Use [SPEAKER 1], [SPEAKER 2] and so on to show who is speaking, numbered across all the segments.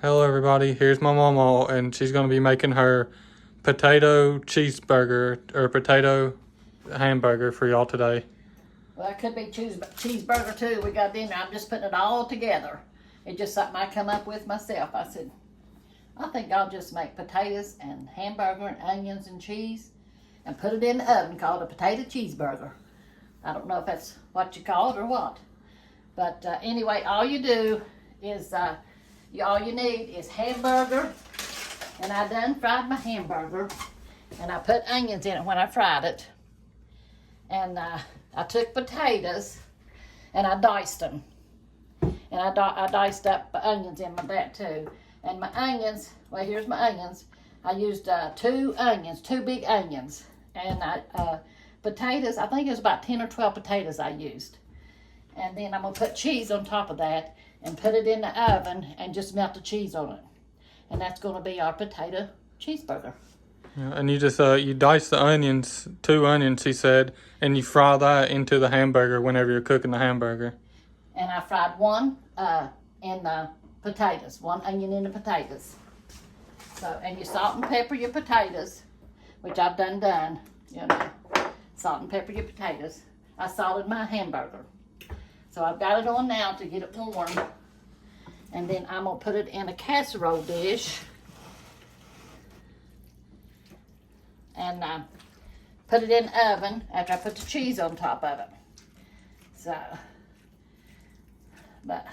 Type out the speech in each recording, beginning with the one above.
[SPEAKER 1] Hello everybody, here's my mama and she's going to be making her potato cheeseburger or potato hamburger for y'all today.
[SPEAKER 2] Well, it could be cheeseburger too. We got dinner. I'm just putting it all together. It's just something I come up with myself. I said, I think I'll just make potatoes and hamburger and onions and cheese and put it in the oven, called a potato cheeseburger. I don't know if that's what you call it or what. But anyway, all you do is, all you need is hamburger. And I done fried my hamburger. And I put onions in it when I fried it. And I took potatoes and I diced them. And I diced up onions in with that too. And my onions, well, here's my onions. I used two big onions. And potatoes, I think it was about 10 or 12 potatoes I used. And then I'm going to put cheese on top of that and put it in the oven and just melt the cheese on it. And that's going to be our potato cheeseburger.
[SPEAKER 1] Yeah, and you just you dice the onions, 2 onions, he said, and you fry that into the hamburger whenever you're cooking the hamburger.
[SPEAKER 2] And I fried one in the potatoes, 1 onion in the potatoes. So, and you salt and pepper your potatoes, which I've done, you know. Salt and pepper your potatoes. I salted my hamburger. So I've got it on now to get it warm. And then I'm going to put it in a casserole dish. And put it in the oven after I put the cheese on top of it. So, but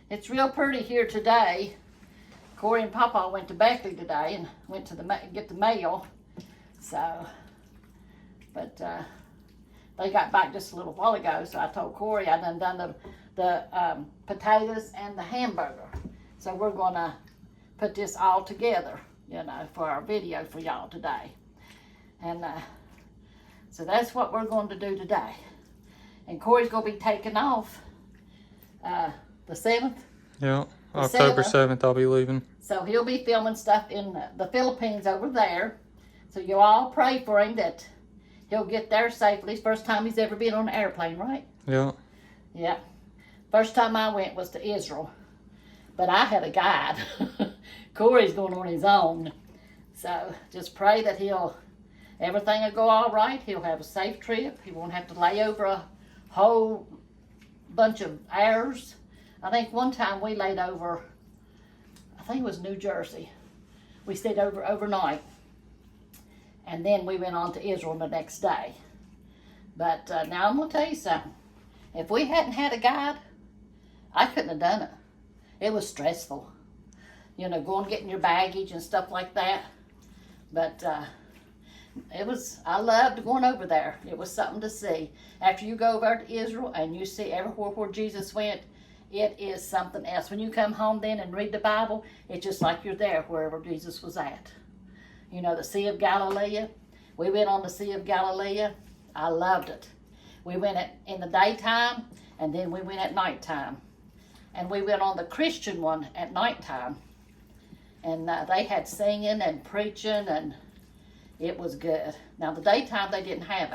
[SPEAKER 2] it's real pretty here today. Corey and Papa went to Beckley today and went to get the mail. So, but they got back just a little while ago. So I told Corey I done the potatoes and the hamburger. So we're gonna put this all together, you know, for our video for y'all today. And so that's what we're going to do today. And Corey's going to be taking off the 7th.
[SPEAKER 1] Yeah, October 7th I'll be leaving.
[SPEAKER 2] So he'll be filming stuff in the Philippines over there. So you all pray for him that he'll get there safely. First time he's ever been on an airplane, right?
[SPEAKER 1] Yeah.
[SPEAKER 2] Yeah. First time I went was to Israel. But I had a guide. Corey's going on his own. So just pray that everything will go all right. He'll have a safe trip. He won't have to lay over a whole bunch of hours. I think one time we laid over, I think it was New Jersey. We stayed over overnight. And then we went on to Israel the next day. But now I'm going to tell you something. If we hadn't had a guide, I couldn't have done it. It was stressful. You know, going getting your baggage and stuff like that. But I loved going over there. It was something to see. After you go over to Israel and you see everywhere where Jesus went, it is something else. When you come home then and read the Bible, it's just like you're there wherever Jesus was at. You know, the Sea of Galilee. We went on the Sea of Galilee. I loved it. We went in the daytime and then we went at nighttime. And we went on the Christian one at nighttime. And they had singing and preaching and it was good. Now the daytime they didn't have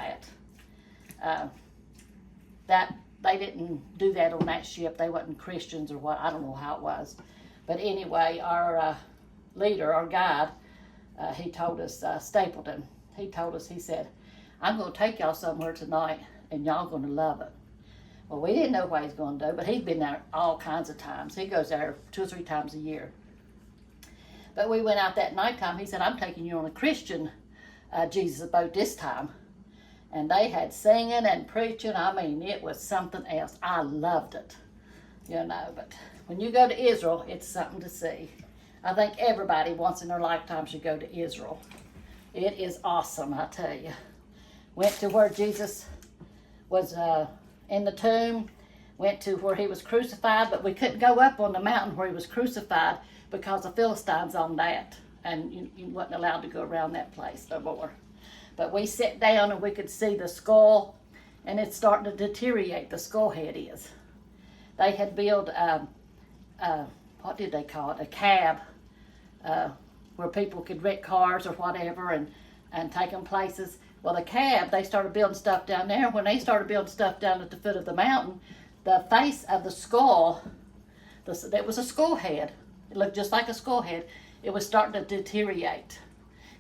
[SPEAKER 2] that. They didn't do that on that ship. They wasn't Christians or what. I don't know how it was. But anyway, our leader, our guide, he told us, Stapleton, he said, I'm going to take y'all somewhere tonight and y'all going to love it. Well, we didn't know what he's going to do, but he's been there all kinds of times. He goes there 2 or 3 times a year. But we went out that nighttime. He said, I'm taking you on a Christian Jesus boat this time. And they had singing and preaching. I mean, it was something else. I loved it, you know. But when you go to Israel, it's something to see. I think everybody once in their lifetime should go to Israel. It is awesome, I tell you. Went to where Jesus was in the tomb. Went to where he was crucified, but we couldn't go up on the mountain where he was crucified because the Philistines on that. And you wasn't allowed to go around that place no more. But we sat down and we could see the skull, and it's starting to deteriorate, the skull head is. They had built, what did they call it, a cab, where people could rent cars or whatever and take them places. Well, the cab, they started building stuff down there. When they started building stuff down at the foot of the mountain, the face of the skull, that was a skull head. It looked just like a skull head. It was starting to deteriorate.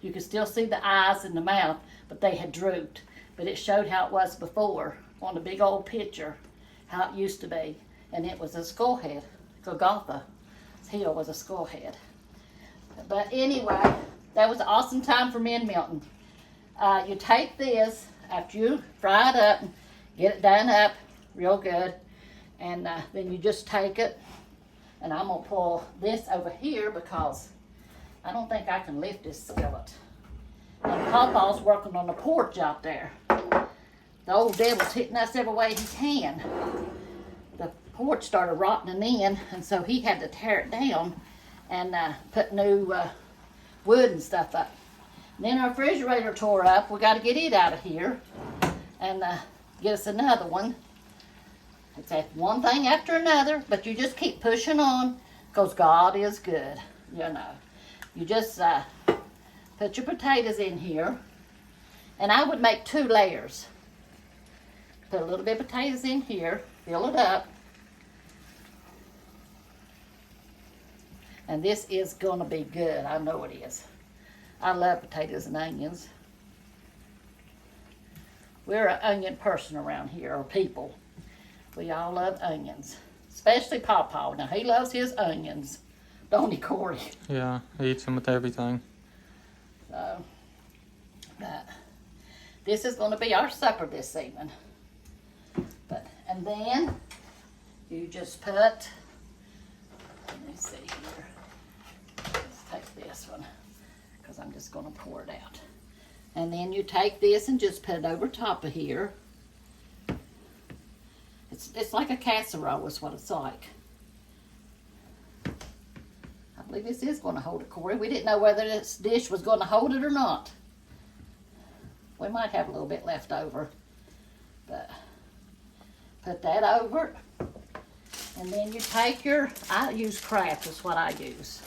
[SPEAKER 2] You could still see the eyes and the mouth, but they had drooped. But it showed how it was before on the big old picture, how it used to be. And it was a skull head. Golgotha's heel was a skull head. But anyway, that was an awesome time for me in Milton. You take this after you fry it up, and get it done up real good, and then you just take it, and I'm gonna pull this over here because I don't think I can lift this skillet. And Papa's working on the porch out there. The old devil's hitting us every way he can. The porch started rotting in, and so he had to tear it down and put new wood and stuff up. And then our refrigerator tore up. We got to get it out of here and get us another one. It's one thing after another, but you just keep pushing on because God is good, you know. You just put your potatoes in here, and I would make 2 layers. Put a little bit of potatoes in here, fill it up, and this is going to be good. I know it is. I love potatoes and onions. We're an onion person around here, or people. We all love onions, especially Pawpaw. Now, he loves his onions, don't he, Corey?
[SPEAKER 1] Yeah, he eats them with everything.
[SPEAKER 2] So, this is going to be our supper this evening. And then you just put, let me see here. Let's take this one because I'm just going to pour it out. And then you take this and just put it over top of here. It's like a casserole is what it's like. I believe this is going to hold it, Corey. We didn't know whether this dish was going to hold it or not. We might have a little bit left over. But put that over. And then you take I use Kraft is what I use.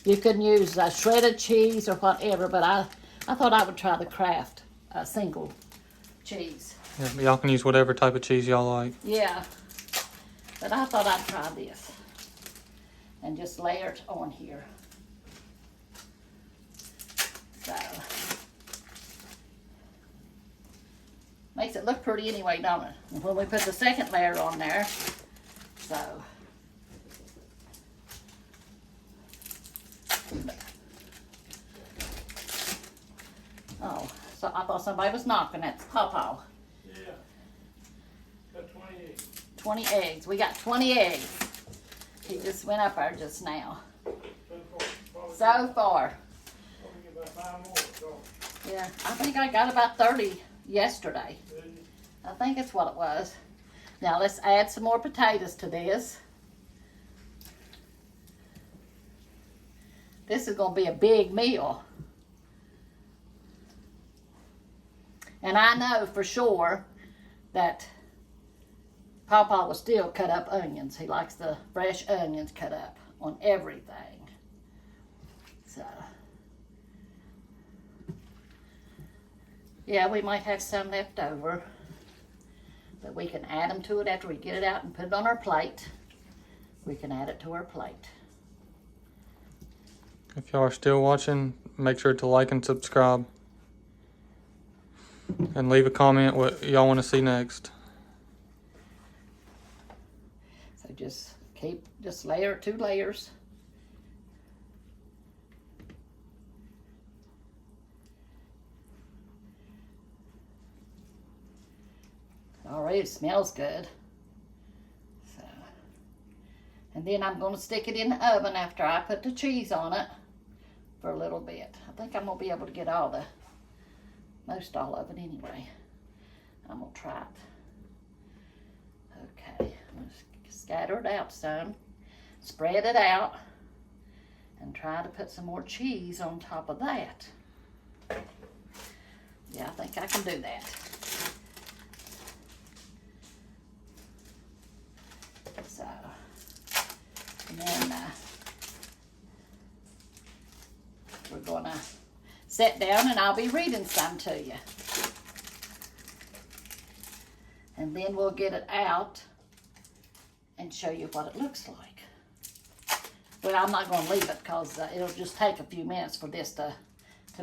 [SPEAKER 2] You can use shredded cheese or whatever, but I thought I would try the Kraft single cheese.
[SPEAKER 1] Yeah, y'all can use whatever type of cheese y'all like.
[SPEAKER 2] Yeah, but I thought I'd try this and just layer it on here. So, makes it look pretty anyway, don't it? And when we put the second layer on there, so. Oh, so I thought somebody was knocking. That's Pawpaw.
[SPEAKER 1] Yeah, got 20 eggs.
[SPEAKER 2] 20 eggs. We got 20 eggs. He just went up there just now. So far. Yeah, I think I got about 30 yesterday. I think it's what it was. Now let's add some more potatoes to this. This is going to be a big meal. And I know for sure that Pawpaw will still cut up onions. He likes the fresh onions cut up on everything. So, yeah, we might have some left over. But we can add them to it after we get it out and put it on our plate. We can add it to our plate.
[SPEAKER 1] If y'all are still watching, make sure to like and subscribe. And leave a comment what y'all want to see next.
[SPEAKER 2] So just layer 2 layers. Already it smells good. So, and then I'm going to stick it in the oven after I put the cheese on it for a little bit. I think I'm going to be able to get most all of it anyway. I'm going to try it. Okay, I'm going to scatter it out some, spread it out, and try to put some more cheese on top of that. Yeah, I think I can do that. So, and then we're going to sit down and I'll be reading some to you. And then we'll get it out and show you what it looks like. Well, I'm not going to leave it because it'll just take a few minutes for this to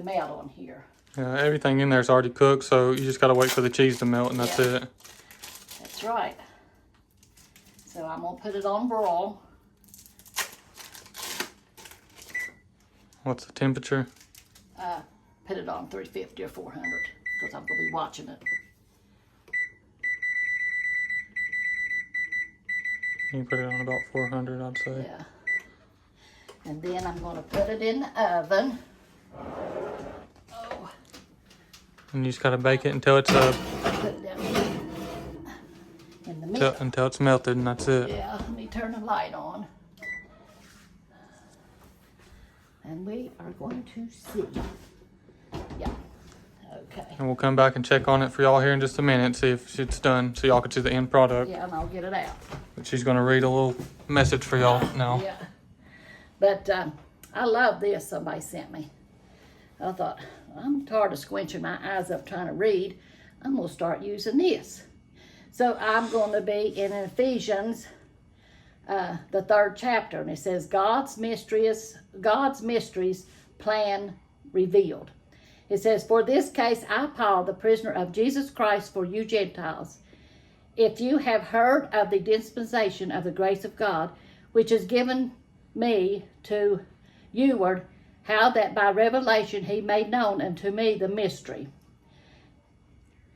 [SPEAKER 2] melt on here.
[SPEAKER 1] Everything in there is already cooked, so you just got to wait for the cheese to melt, and that's it.
[SPEAKER 2] That's right. So I'm going to put it on broil.
[SPEAKER 1] What's the temperature?
[SPEAKER 2] Put it on 350 or 400 because I'm going to be watching it.
[SPEAKER 1] You put it on about 400, I'd say.
[SPEAKER 2] Yeah. And then I'm going to put it in the oven. Oh.
[SPEAKER 1] And you just got to bake it until it's
[SPEAKER 2] Put it down in the middle.
[SPEAKER 1] until it's melted, and that's it.
[SPEAKER 2] Yeah, let me turn the light on. And we are going to see. Yeah. Okay.
[SPEAKER 1] And we'll come back and check on it for y'all here in just a minute, see if it's done, so y'all can see the end product.
[SPEAKER 2] Yeah, and I'll get it out.
[SPEAKER 1] But she's going to read a little message for y'all now.
[SPEAKER 2] Yeah. But I love this somebody sent me. I thought, I'm tired of squinching my eyes up trying to read. I'm going to start using this. So I'm going to be in Ephesians, the 3rd chapter. And it says, God's mysteries plan revealed. It says, for this case, I, Paul, the prisoner of Jesus Christ for you Gentiles, if you have heard of the dispensation of the grace of God, which is given me to youward, how that by revelation he made known unto me the mystery.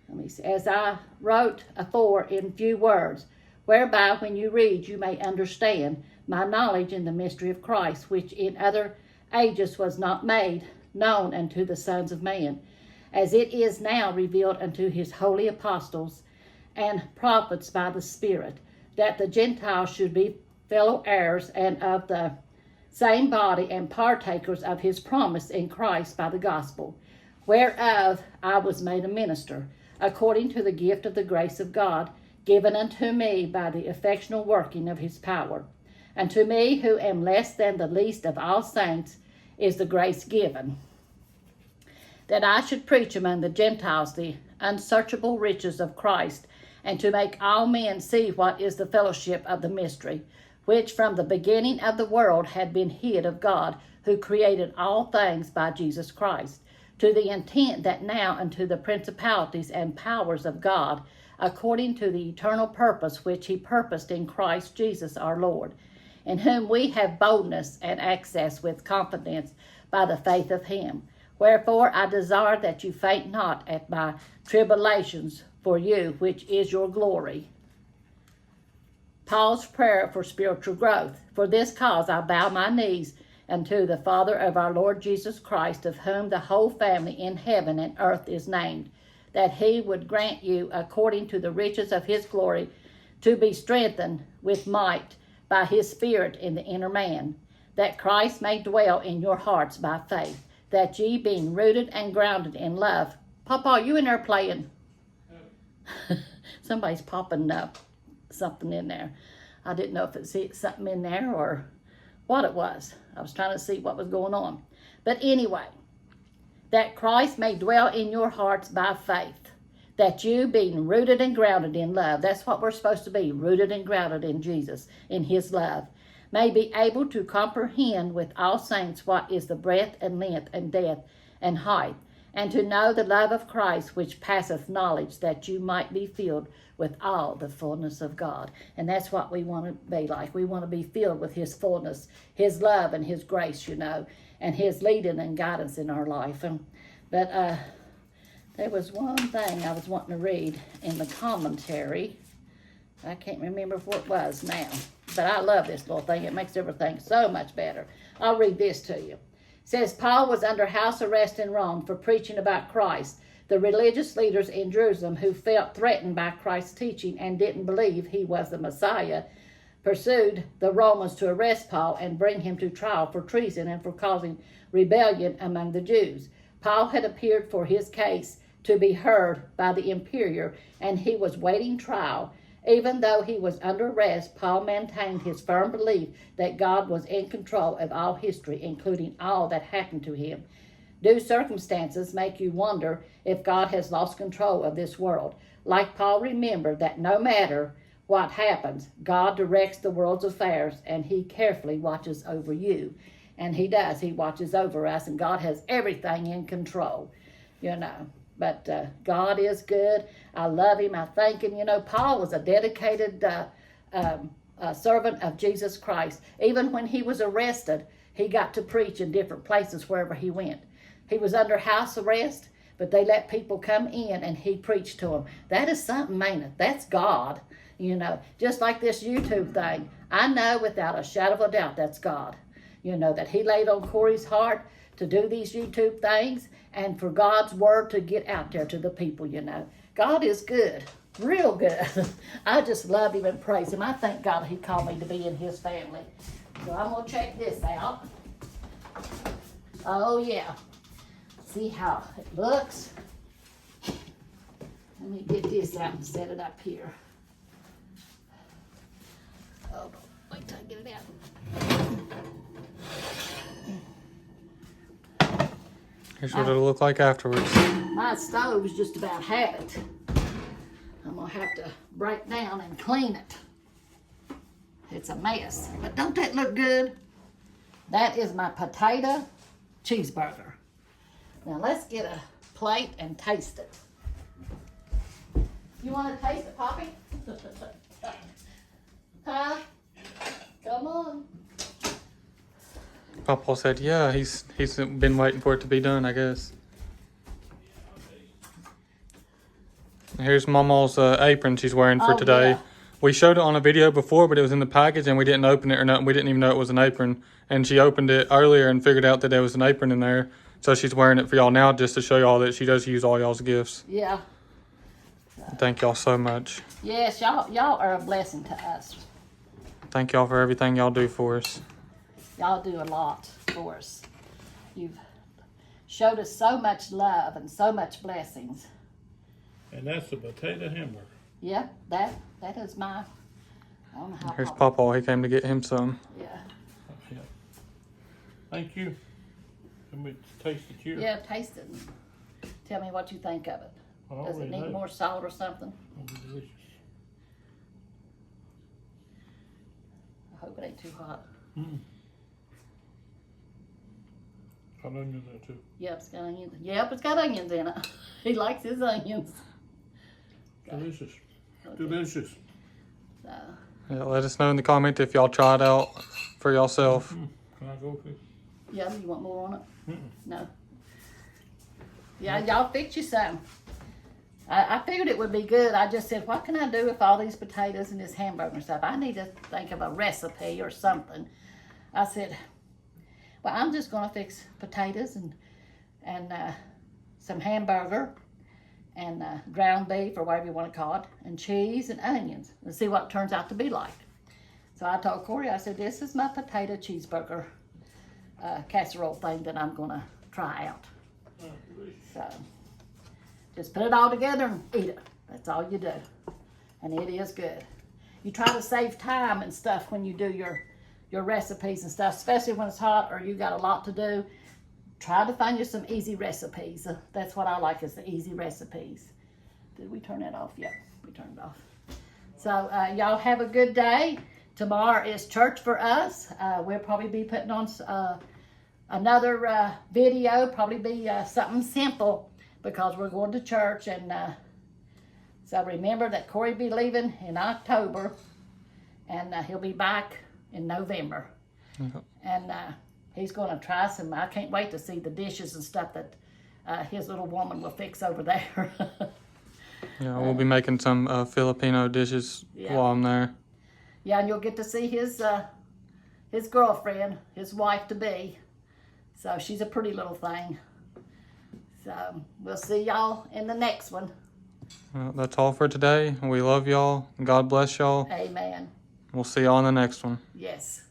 [SPEAKER 2] Let me see. As I wrote afore in few words, whereby when you read you may understand my knowledge in the mystery of Christ, which in other ages was not made known unto the sons of man, as it is now revealed unto his holy apostles and prophets by the Spirit, that the Gentiles should be fellow heirs and of the same body and partakers of his promise in Christ by the gospel, whereof I was made a minister, according to the gift of the grace of God, given unto me by the effectual working of his power. Unto me, who am less than the least of all saints, is the grace given, that I should preach among the Gentiles the unsearchable riches of Christ, and to make all men see what is the fellowship of the mystery, which from the beginning of the world had been hid of God, who created all things by Jesus Christ, to the intent that now unto the principalities and powers of God, according to the eternal purpose which he purposed in Christ Jesus our Lord, in whom we have boldness and access with confidence by the faith of him. Wherefore I desire that you faint not at my tribulations for you, which is your glory. Paul's prayer for spiritual growth. For this cause I bow my knees unto the Father of our Lord Jesus Christ, of whom the whole family in heaven and earth is named, that he would grant you, according to the riches of his glory, to be strengthened with might by his Spirit in the inner man, that Christ may dwell in your hearts by faith, that ye, being rooted and grounded in love. Papa, you in there playing? Somebody's popping up something in there. I didn't know if it's something in there or what it was. I was trying to see what was going on. But anyway, that Christ may dwell in your hearts by faith, that you, being rooted and grounded in love, that's what we're supposed to be, rooted and grounded in Jesus, in his love, may be able to comprehend with all saints what is the breadth and length and depth and height, and to know the love of Christ which passeth knowledge, that you might be filled with all the fullness of God. And that's what we want to be like. We want to be filled with his fullness, his love and his grace, you know, and his leading and guidance in our life. But there was one thing I was wanting to read in the commentary. I can't remember what it was now. But I love this little thing. It makes everything so much better. I'll read this to you. It says, Paul was under house arrest in Rome for preaching about Christ. The religious leaders in Jerusalem, who felt threatened by Christ's teaching and didn't believe he was the Messiah, pursued the Romans to arrest Paul and bring him to trial for treason and for causing rebellion among the Jews. Paul had appeared for his case to be heard by the imperator, and he was waiting trial. Even though he was under arrest, Paul maintained his firm belief that God was in control of all history, including all that happened to him. Do circumstances make you wonder if God has lost control of this world? Like Paul remembered that no matter what happens. God directs the world's affairs, and he carefully watches over you. And he does. He watches over us, and God has everything in control, you know. But God is good. I love him. I thank him. You know, Paul was a dedicated servant of Jesus Christ. Even when he was arrested, he got to preach in different places wherever he went. He was under house arrest, but they let people come in and he preached to them. That is something, ain't it? That's God, you know. Just like this YouTube thing. I know without a shadow of a doubt that's God. You know, that he laid on Corey's heart to do these YouTube things and for God's word to get out there to the people, you know. God is good, real good. I just love him and praise him. I thank God he called me to be in his family. So I'm going to check this out. Oh, yeah. See how it looks. Let me get this out and set it up here. Oh, wait till I get it out.
[SPEAKER 1] Here's what it'll look like afterwards.
[SPEAKER 2] My stove's just about had it. I'm gonna have to break down and clean it. It's a mess, but don't that look good? That is my potato cheeseburger. Now let's get a plate and taste it. You want to taste it, Poppy? Huh? Come on.
[SPEAKER 1] Papa said, yeah, he's been waiting for it to be done, I guess. Here's Mama's apron she's wearing for today.
[SPEAKER 2] Yeah.
[SPEAKER 1] We showed it on a video before, but it was in the package and we didn't open it or nothing. We didn't even know it was an apron. And she opened it earlier and figured out that there was an apron in there. So she's wearing it for y'all now just to show y'all that she does use all y'all's gifts.
[SPEAKER 2] Yeah.
[SPEAKER 1] Thank y'all so much.
[SPEAKER 2] Yes, y'all are a blessing to us.
[SPEAKER 1] Thank y'all for everything y'all do for us.
[SPEAKER 2] Y'all do a lot for us. You've showed us so much love and so much blessings.
[SPEAKER 3] And that's the potato hamburger.
[SPEAKER 2] Yeah, that is my. I don't know how.
[SPEAKER 1] Here's Papa. He came to get him some.
[SPEAKER 2] Yeah.
[SPEAKER 3] Yeah. Thank you. Let me taste it here.
[SPEAKER 2] Yeah, taste it. And tell me what you think of it.
[SPEAKER 3] I
[SPEAKER 2] Does it
[SPEAKER 3] already
[SPEAKER 2] need
[SPEAKER 3] know.
[SPEAKER 2] more salt or something?
[SPEAKER 3] It'll be delicious.
[SPEAKER 2] I hope it ain't too hot.
[SPEAKER 3] Mm. Got onions in there too.
[SPEAKER 2] Yep, it's got onions. Yep, it's got onions in it. He likes his onions.
[SPEAKER 3] Delicious.
[SPEAKER 2] Okay.
[SPEAKER 3] Delicious.
[SPEAKER 2] So,
[SPEAKER 1] Yeah, let us know in the comment if y'all try it out for yourself.
[SPEAKER 3] Can I go with it?
[SPEAKER 2] yeah, you want more on it?
[SPEAKER 3] Mm-mm.
[SPEAKER 2] No. Yeah, y'all fix you some. I figured it would be good. I just said, what can I do with all these potatoes and this hamburger and stuff? I need to think of a recipe or something. I said, well, I'm just going to fix potatoes and some hamburger and ground beef or whatever you want to call it, and cheese and onions, and see what it turns out to be like. So I told Corey, I said, this is my potato cheeseburger casserole thing that I'm going to try out. So just put it all together and eat it. That's all you do. And it is good. You try to save time and stuff when you do your recipes and stuff, especially when it's hot or you got a lot to do. Try to find you some easy recipes. That's what I like, is the easy recipes. Did we turn that off? Yeah, we turned it off. So y'all have a good day. Tomorrow is church for us. We'll probably be putting on another video, probably be something simple because we're going to church. And so remember that Corey be leaving in October and he'll be back in November.
[SPEAKER 1] Mhm.
[SPEAKER 2] And he's going to try some. I can't wait to see the dishes and stuff that his little woman will fix over there.
[SPEAKER 1] Yeah, we'll be making some Filipino dishes while I'm there.
[SPEAKER 2] Yeah, and you'll get to see his girlfriend, his wife to be. So she's a pretty little thing. So we'll see y'all in the next one.
[SPEAKER 1] Well, that's all for today. We love y'all. God bless y'all.
[SPEAKER 2] Amen.
[SPEAKER 1] We'll see y'all in the next one.
[SPEAKER 2] Yes.